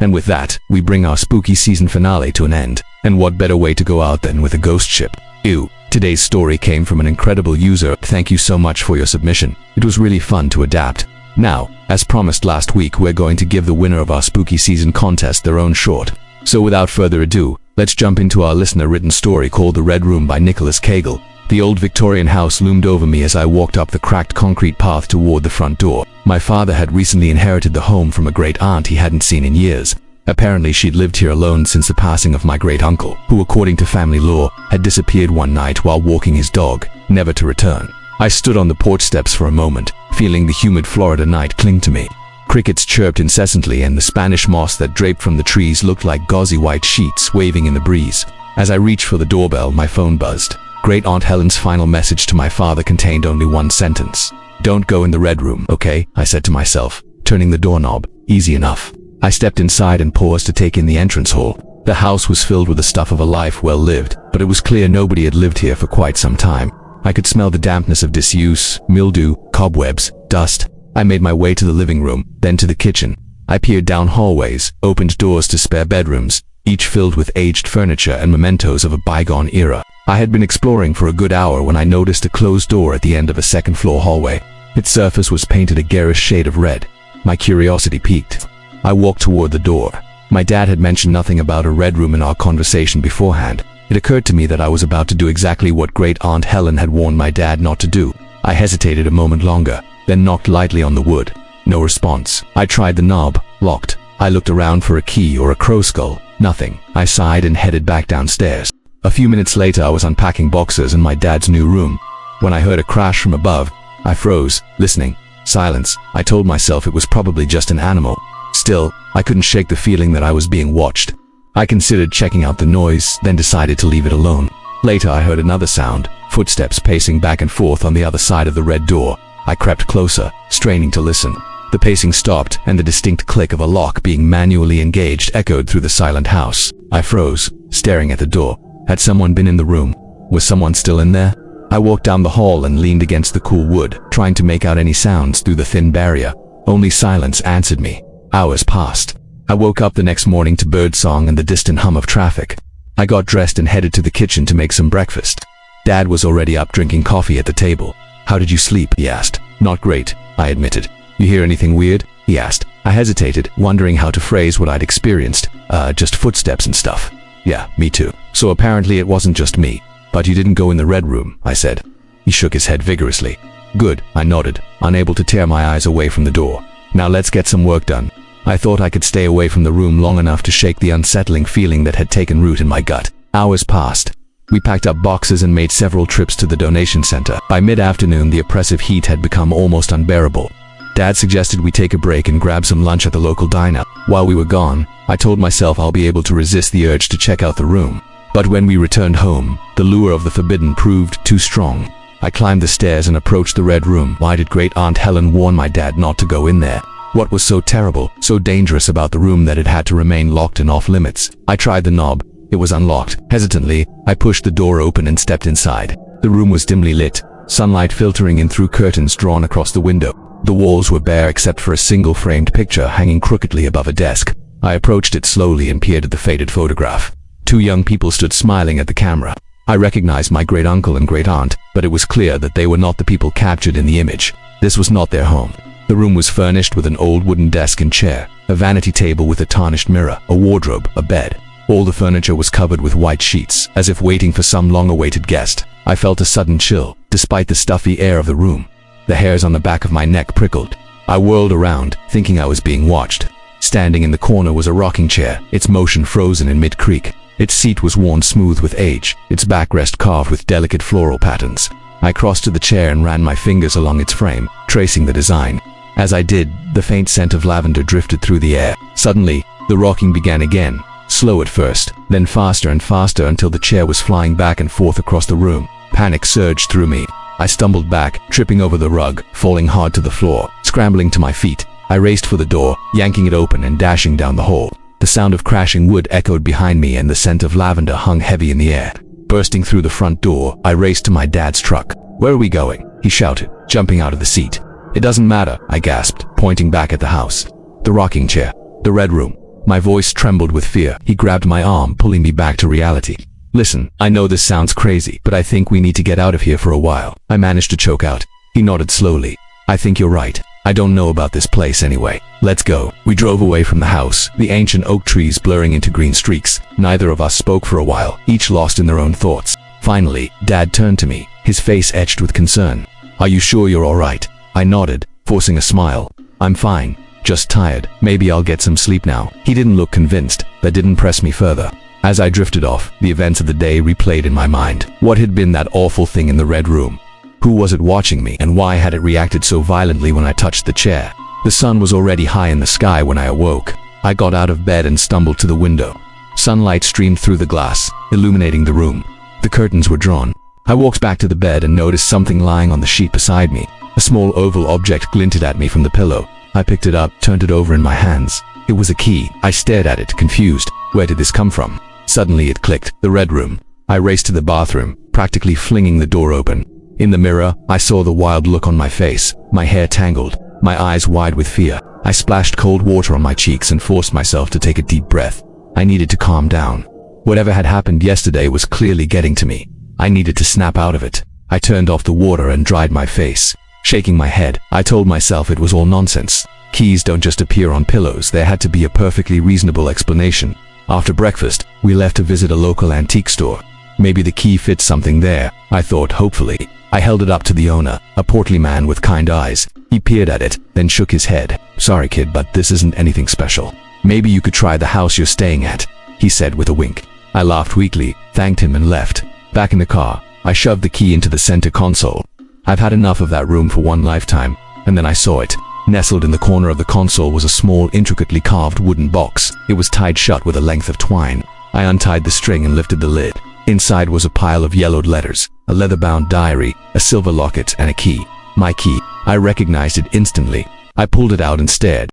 And with that, we bring our spooky season finale to an end. And what better way to go out than with a ghost ship? Ew. Today's story came from an incredible user. Thank you so much for your submission. It was really fun to adapt. Now, as promised last week, we're going to give the winner of our spooky season contest their own short. So without further ado, let's jump into our listener-written story called The Red Room by Nicholas Cagle. The old Victorian house loomed over me as I walked up the cracked concrete path toward the front door. My father had recently inherited the home from a great aunt he hadn't seen in years. Apparently, she'd lived here alone since the passing of my great uncle, who, according to family law, had disappeared one night while walking his dog, never to return. I stood on the porch steps for a moment, feeling the humid Florida night cling to me. Crickets chirped incessantly, and the Spanish moss that draped from the trees looked like gauzy white sheets waving in the breeze. As I reached for the doorbell, my phone buzzed. Great Aunt Helen's final message to my father contained only one sentence. "Don't go in the red room, okay?" I said to myself, turning the doorknob. Easy enough. I stepped inside and paused to take in the entrance hall. The house was filled with the stuff of a life well lived, but it was clear nobody had lived here for quite some time. I could smell the dampness of disuse, mildew, cobwebs, dust. I made my way to the living room, then to the kitchen. I peered down hallways, opened doors to spare bedrooms, each filled with aged furniture and mementos of a bygone era. I had been exploring for a good hour when I noticed a closed door at the end of a second-floor hallway. Its surface was painted a garish shade of red. My curiosity piqued. I walked toward the door. My dad had mentioned nothing about a red room in our conversation beforehand. It occurred to me that I was about to do exactly what Great Aunt Helen had warned my dad not to do. I hesitated a moment longer, then knocked lightly on the wood. No response. I tried the knob. Locked. I looked around for a key or a crow skull. Nothing. I sighed and headed back downstairs. A few minutes later, I was unpacking boxes in my dad's new room. When I heard a crash from above, I froze, listening. Silence. I told myself it was probably just an animal. Still, I couldn't shake the feeling that I was being watched. I considered checking out the noise, then decided to leave it alone. Later, I heard another sound, footsteps pacing back and forth on the other side of the red door. I crept closer, straining to listen. The pacing stopped, and the distinct click of a lock being manually engaged echoed through the silent house. I froze, staring at the door. Had someone been in the room? Was someone still in there? I walked down the hall and leaned against the cool wood, trying to make out any sounds through the thin barrier. Only silence answered me. Hours passed. I woke up the next morning to birdsong and the distant hum of traffic. I got dressed and headed to the kitchen to make some breakfast. Dad was already up drinking coffee at the table. "How did you sleep?" he asked. "Not great," I admitted. "You hear anything weird?" he asked. I hesitated, wondering how to phrase what I'd experienced. Just footsteps and stuff." "Yeah, me too." "So apparently it wasn't just me." "But you didn't go in the red room," I said. He shook his head vigorously. "Good," I nodded, unable to tear my eyes away from the door. "Now let's get some work done." I thought I could stay away from the room long enough to shake the unsettling feeling that had taken root in my gut. Hours passed. We packed up boxes and made several trips to the donation center. By mid-afternoon, the oppressive heat had become almost unbearable. Dad suggested we take a break and grab some lunch at the local diner. While we were gone, I told myself I'll be able to resist the urge to check out the room. But when we returned home, the lure of the forbidden proved too strong. I climbed the stairs and approached the red room. Why did Great Aunt Helen warn my dad not to go in there? What was so terrible, so dangerous about the room that it had to remain locked and off limits? I tried the knob. It was unlocked. Hesitantly, I pushed the door open and stepped inside. The room was dimly lit, sunlight filtering in through curtains drawn across the window. The walls were bare except for a single framed picture hanging crookedly above a desk. I approached it slowly and peered at the faded photograph. Two young people stood smiling at the camera. I recognized my great-uncle and great-aunt, but it was clear that they were not the people captured in the image. This was not their home. The room was furnished with an old wooden desk and chair, a vanity table with a tarnished mirror, a wardrobe, a bed. All the furniture was covered with white sheets, as if waiting for some long-awaited guest. I felt a sudden chill, despite the stuffy air of the room. The hairs on the back of my neck prickled. I whirled around, thinking I was being watched. Standing in the corner was a rocking chair, its motion frozen in mid-creak. Its seat was worn smooth with age, its backrest carved with delicate floral patterns. I crossed to the chair and ran my fingers along its frame, tracing the design. As I did, the faint scent of lavender drifted through the air. Suddenly, the rocking began again, slow at first, then faster and faster until the chair was flying back and forth across the room. Panic surged through me. I stumbled back, tripping over the rug, falling hard to the floor. Scrambling to my feet, I raced for the door, yanking it open and dashing down the hall. The sound of crashing wood echoed behind me and the scent of lavender hung heavy in the air. Bursting through the front door, I raced to my dad's truck. "Where are we going?" he shouted, jumping out of the seat. "It doesn't matter," I gasped, pointing back at the house. The rocking chair. The red room. My voice trembled with fear. He grabbed my arm, pulling me back to reality. Listen, I know this sounds crazy, but I think we need to get out of here for a while. I managed to choke out. He nodded slowly. I think you're right. I don't know about this place anyway. Let's go. We drove away from the house, the ancient oak trees blurring into green streaks. Neither of us spoke for a while, each lost in their own thoughts. Finally, Dad turned to me, his face etched with concern. Are you sure you're all right? I nodded, forcing a smile. I'm fine. Just tired. Maybe I'll get some sleep now. He didn't look convinced. That didn't press me further. As I drifted off, the events of the day replayed in my mind. What had been that awful thing in the red room? Who was it watching me, and why had it reacted so violently when I touched the chair? The sun was already high in the sky when I awoke. I got out of bed and stumbled to the window. Sunlight streamed through the glass, illuminating the room. The curtains were drawn. I walked back to the bed and noticed something lying on the sheet beside me. A small oval object glinted at me from the pillow. I picked it up, turned it over in my hands. It was a key. I stared at it, confused. Where did this come from? Suddenly it clicked. The red room. I raced to the bathroom, practically flinging the door open. In the mirror, I saw the wild look on my face, my hair tangled, my eyes wide with fear. I splashed cold water on my cheeks and forced myself to take a deep breath. I needed to calm down. Whatever had happened yesterday was clearly getting to me. I needed to snap out of it. I turned off the water and dried my face. Shaking my head, I told myself it was all nonsense. Keys don't just appear on pillows. There had to be a perfectly reasonable explanation. After breakfast, we left to visit a local antique store. Maybe the key fits something there, I thought hopefully. I held it up to the owner, a portly man with kind eyes. He peered at it, then shook his head. Sorry kid, but this isn't anything special. Maybe you could try the house you're staying at, he said with a wink. I laughed weakly, thanked him and left. Back in the car, I shoved the key into the center console. I've had enough of that room for one lifetime. And then I saw it. Nestled in the corner of the console was a small, intricately carved wooden box. It was tied shut with a length of twine. I untied the string and lifted the lid. Inside was a pile of yellowed letters, a leather-bound diary, a silver locket, and a key. My key. I recognized it instantly. I pulled it out and stared.